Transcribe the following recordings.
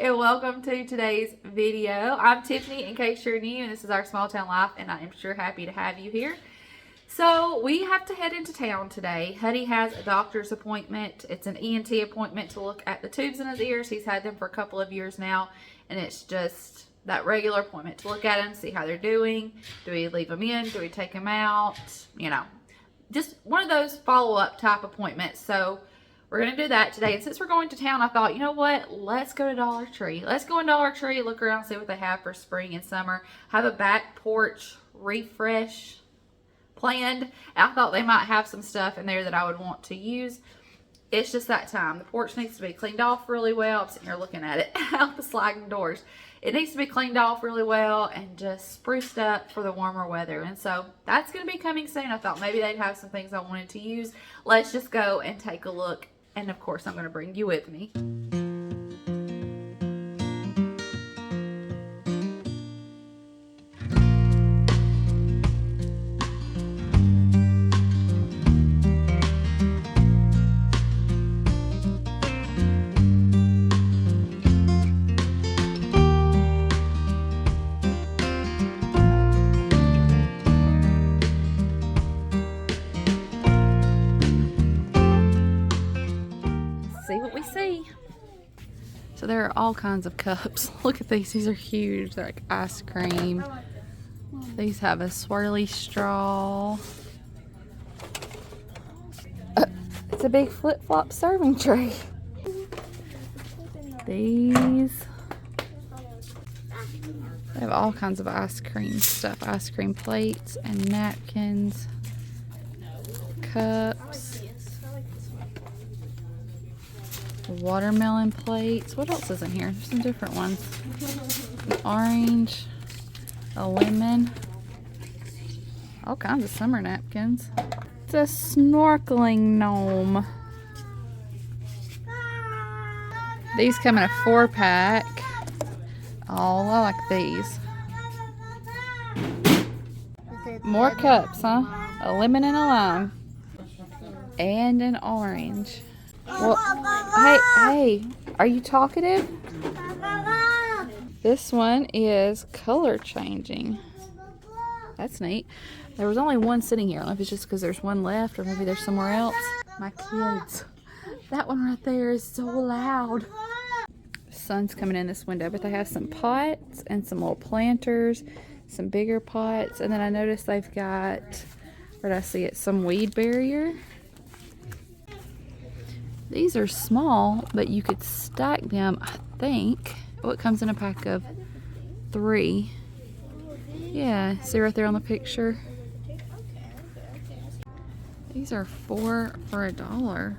and welcome to today's video. I'm Tiffany, in case you're new, and this is our small town life, and I am sure happy to have you here. So we have to head into town today. Huddy has a doctor's appointment. It's an ENT appointment to look at the tubes in his ears. He's had them for a couple of years now, and it's just that regular appointment to look at them, see how they're doing. Do we leave them in? Do we take them out? You know, just one of those follow-up type appointments. So we're going to do that today. And since we're going to town, I thought, you know what? Let's go to Dollar Tree. Let's go in Dollar Tree, look around, see what they have for spring and summer. Have a back porch refresh planned. I thought they might have some stuff in there that I would want to use. It's just that time. The porch needs to be cleaned off really well. I'm sitting here looking at it out the sliding doors. It needs to be cleaned off really well and just spruced up for the warmer weather. And so that's going to be coming soon. I thought maybe they'd have some things I wanted to use. Let's just go and take a look. And of course, I'm going to bring you with me. See what we see. So there are all kinds of cups. Look at these. These are huge. They're like ice cream. These have a swirly straw. It's a big flip-flop serving tray. These. They have all kinds of ice cream stuff. Ice cream plates and napkins. Cups. Watermelon plates. What else is in here? There's some different ones. An orange, a lemon, all kinds of summer napkins. It's a snorkeling gnome. These come in a 4-pack. Oh, I like these. More cups, huh? A lemon and a lime. And an orange. Well, hey, are you talkative? This one is color changing. That's neat. There was only one sitting here. I don't know if it's just because there's one left or maybe there's somewhere else. My kids. That one right there is so loud. The sun's coming in this window, but they have some pots and some little planters, some bigger pots, and then I noticed they've got, where did I see it? Some weed barrier. These are small, but you could stack them, I think. Oh, it comes in a pack of 3. Yeah, see right there on the picture? These are 4 for $1.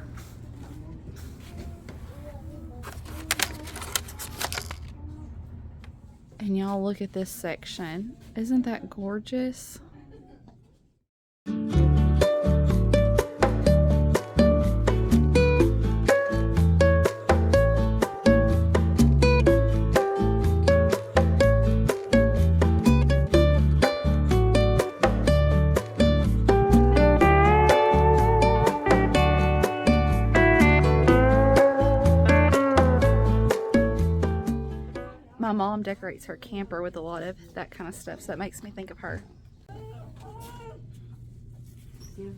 And y'all look at this section. Isn't that gorgeous? My mom decorates her camper with a lot of that kind of stuff, so that makes me think of her. They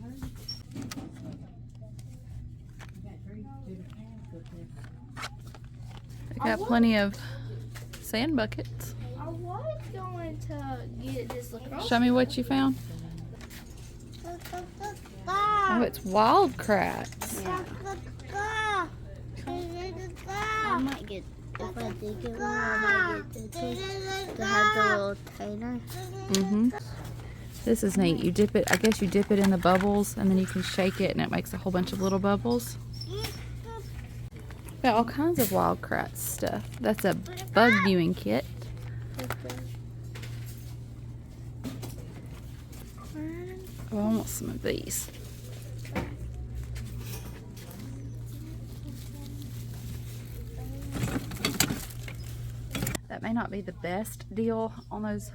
got plenty of sand buckets. I was going to get this lacrosse. Show me what you found. Oh, it's wild crats. Yeah. I might get, if I did get one, I might get this to have the little tainer. This is neat. You dip it, I guess you dip it in the bubbles and then you can shake it and it makes a whole bunch of little bubbles. Got all kinds of wild crat stuff. That's a bug viewing kit. Oh, I want some of these. That may not be the best deal on those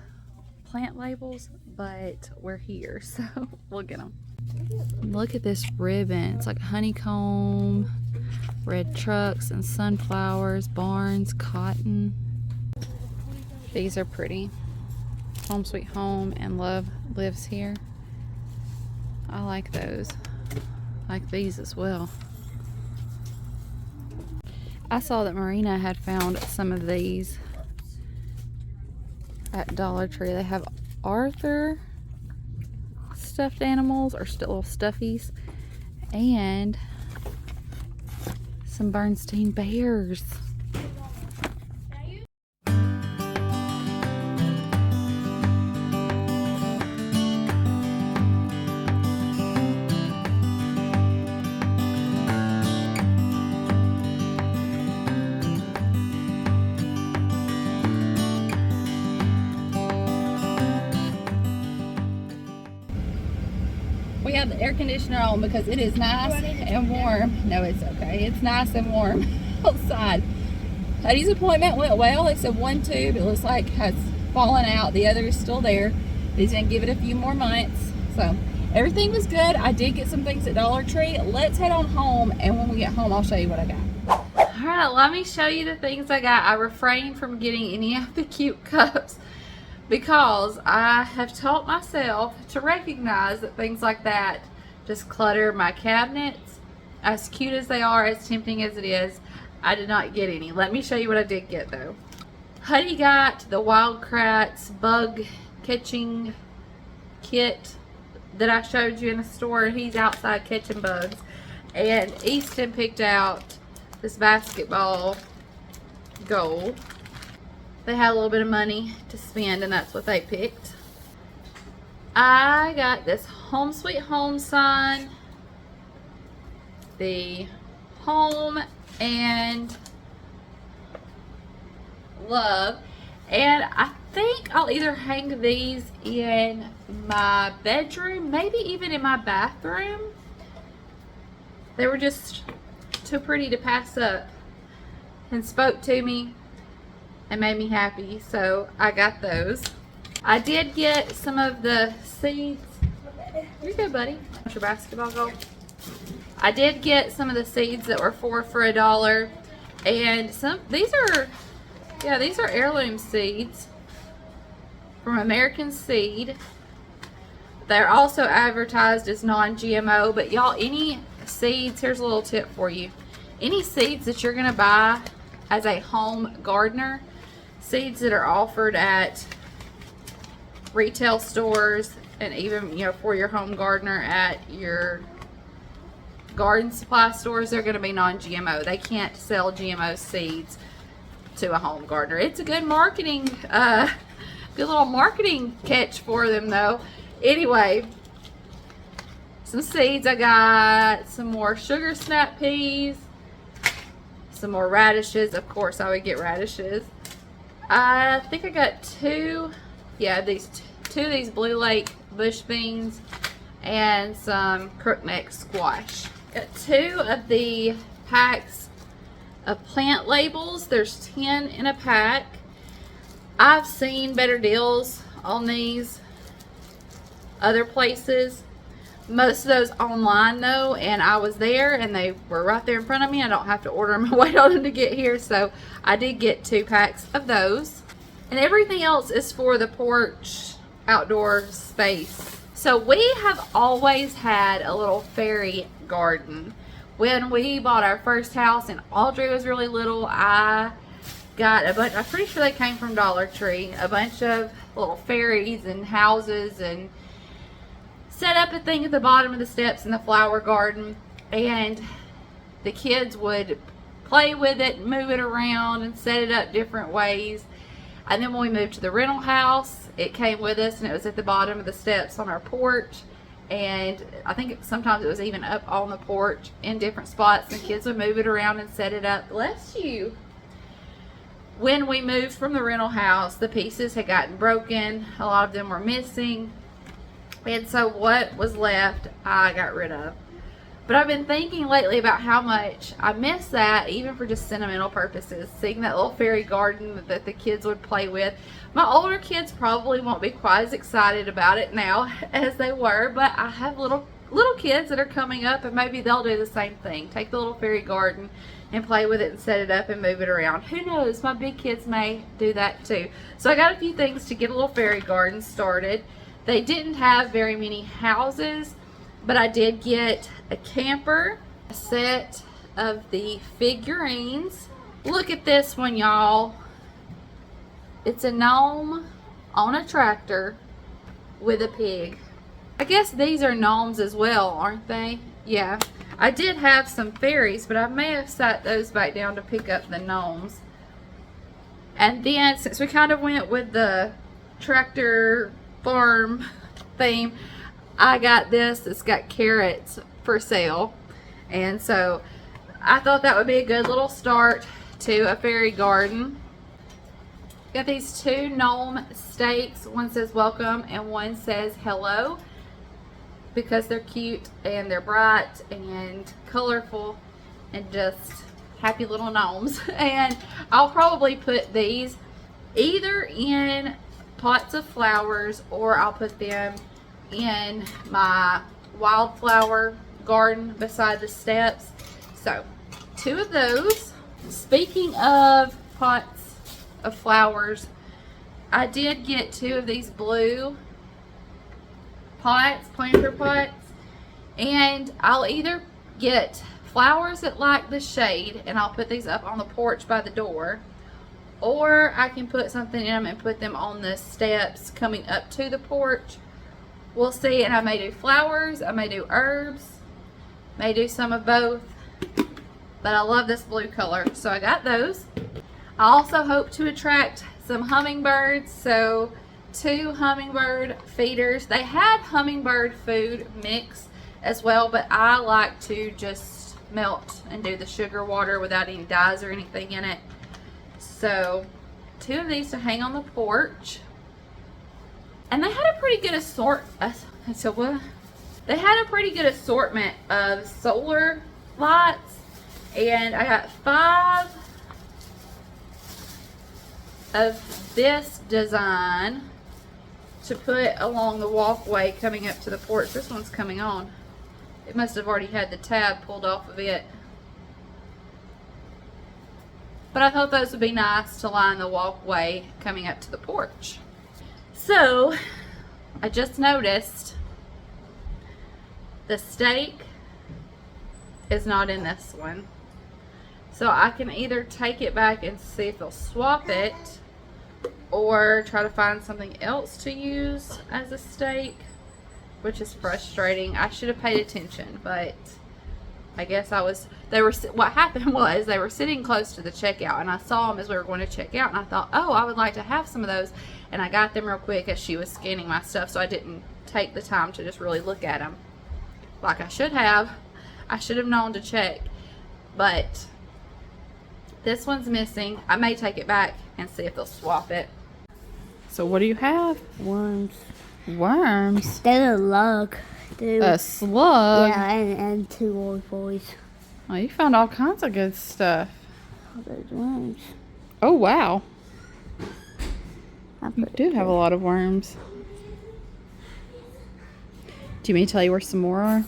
plant labels, but we're here, so we'll get them. Look at this ribbon. It's like honeycomb. red trucks and sunflowers, barns, cotton. These are pretty. Home Sweet Home and Love Lives Here. I like those. I like these as well. I saw that Marina had found some of these at Dollar Tree. They have Arthur stuffed animals or little stuffies and some Bernstein bears. We have the air conditioner on because it is nice and warm. No, it's okay. It's nice and warm outside. Huddy's appointment went well. They said one tube, it looks like, has fallen out. The other is still there. He's going to give it a few more months. So everything was good. I did get some things at Dollar Tree. Let's head on home, and when we get home, I'll show you what I got. All right, let me show you the things I got. I refrained from getting any of the cute cups because I have taught myself to recognize that things like that just clutter my cabinets. As cute as they are, as tempting as it is, I did not get any. Let me show you what I did get though. Huddy got the Wildcrats bug catching kit that I showed you in the store. He's outside catching bugs. And Easton picked out this basketball goal. They had a little bit of money to spend, and that's what they picked. I got this Home Sweet Home sign, the Home and Love, and I think I'll either hang these in my bedroom, maybe even in my bathroom. They were just too pretty to pass up and spoke to me and made me happy, so I got those. I did get some of the seeds. You're good, buddy. What's your basketball goal? I did get some of the seeds that were for $1, and these are heirloom seeds from American Seed. They're also advertised as non-GMO, but y'all, any seeds, here's a little tip for you. Any seeds that you're gonna buy as a home gardener, seeds that are offered at retail stores and even, you know, for your home gardener at your garden supply stores, they're going to be non-GMO. They can't sell GMO seeds to a home gardener. It's a good marketing, good little marketing catch for them though. Anyway, some seeds. I got some more sugar snap peas, some more radishes. Of course I would get radishes. I think I got two of these Blue Lake bush beans and some crookneck squash. Got 2 of the packs of plant labels. There's 10 in a pack. I've seen better deals on these other places. Most of those online though, and I was there and they were right there in front of me. I don't have to order them and wait on them to get here, so I did get 2 packs of those. And everything else is for the porch outdoor space. So we have always had a little fairy garden. When we bought our first house and Audrey was really little, I got a bunch, I'm pretty sure they came from Dollar Tree, a bunch of little fairies and houses, and set up a thing at the bottom of the steps in the flower garden, and the kids would play with it, move it around, and set it up different ways. And then when we moved to the rental house, it came with us, and it was at the bottom of the steps on our porch. And I think sometimes it was even up on the porch in different spots. And the kids would move it around and set it up. Bless you. When we moved from the rental house, the pieces had gotten broken. A lot of them were missing. And so what was left, I got rid of. But I've been thinking lately about how much I miss that, even for just sentimental purposes. Seeing that little fairy garden that the kids would play with. My older kids probably won't be quite as excited about it now as they were, but I have little little kids that are coming up, and maybe they'll do the same thing. Take the little fairy garden and play with it and set it up and move it around. Who knows? My big kids may do that too. So I got a few things to get a little fairy garden started. They didn't have very many houses, but I did get a camper, a set of the figurines. Look at this one, y'all. It's a gnome on a tractor with a pig. I guess these are gnomes as well, aren't they? Yeah. I did have some fairies, but I may have sat those back down to pick up the gnomes. And then, since we kind of went with the tractor farm theme, I got this that's got carrots for sale. And so, I thought that would be a good little start to a fairy garden. Got these two gnome stakes. One says welcome and one says hello, because they're cute and they're bright and colorful and just happy little gnomes. And I'll probably put these either in pots of flowers, or I'll put them in my wildflower garden beside the steps. So 2 of those. Speaking of pots of flowers, I did get 2 of these blue pots, planter pots, and I'll either get flowers that like the shade and I'll put these up on the porch by the door, or I can put something in them and put them on the steps coming up to the porch. We'll see. And I may do flowers, I may do herbs, may do some of both, but I love this blue color, so I got those. I also hope to attract some hummingbirds, so 2 hummingbird feeders. They had hummingbird food mix as well, but I like to just melt and do the sugar water without any dyes or anything in it. So 2 of these to hang on the porch. And they had a pretty good They had a pretty good assortment of solar lights, and I got 5 of this design to put along the walkway coming up to the porch. This one's coming on. It must have already had the tab pulled off of it. But I thought those would be nice to line the walkway coming up to the porch. So, I just noticed the stake is not in this one. So I can either take it back and see if they'll swap it, or try to find something else to use as a stake, which is frustrating. I should have paid attention, but I guess what happened was they were sitting close to the checkout, and I saw them as we were going to check out, and I thought, oh, I would like to have some of those, and I got them real quick as she was scanning my stuff, so I didn't take the time to just really look at them like I should have. I should have known to check, but this one's missing. I may take it back and see if they'll swap it. So what do you have? Worms. Worms? They're a slug. A slug? Yeah, and 2 old boys. Oh, you found all kinds of good stuff. Oh, those worms. Oh, wow. You do have a lot of worms. Do you mean to tell you where some more are?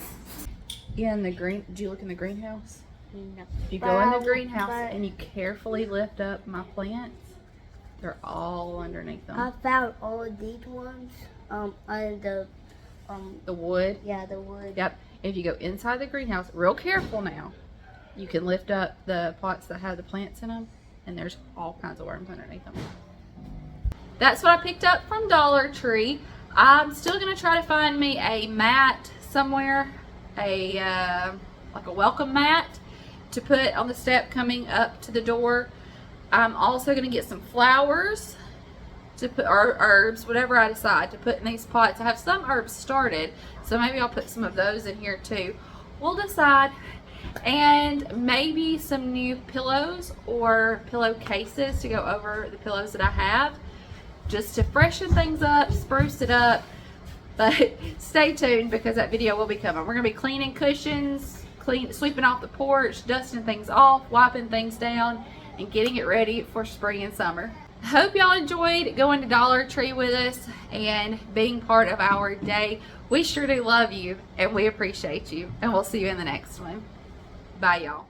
Yeah, in the green. Did you look in the greenhouse? No. If you go in the greenhouse and you carefully lift up my plants, they're all underneath them. I found all of these ones under The wood. yeah, the wood. Yep. If you go inside the greenhouse, real careful now, you can lift up the pots that have the plants in them, and there's all kinds of worms underneath them. That's what I picked up from Dollar Tree. I'm still gonna try to find me a mat somewhere, like a welcome mat to put on the step coming up to the door. I'm also gonna get some flowers to put, or herbs, whatever I decide to put in these pots. I have some herbs started, so maybe I'll put some of those in here too. We'll decide. And maybe some new pillows or pillowcases to go over the pillows that I have, just to freshen things up, spruce it up. But stay tuned, because that video will be coming. We're gonna be cleaning cushions, sweeping off the porch, dusting things off, wiping things down, and getting it ready for spring and summer. Hope y'all enjoyed going to Dollar Tree with us and being part of our day. We sure do love you and we appreciate you. And we'll see you in the next one. Bye, y'all.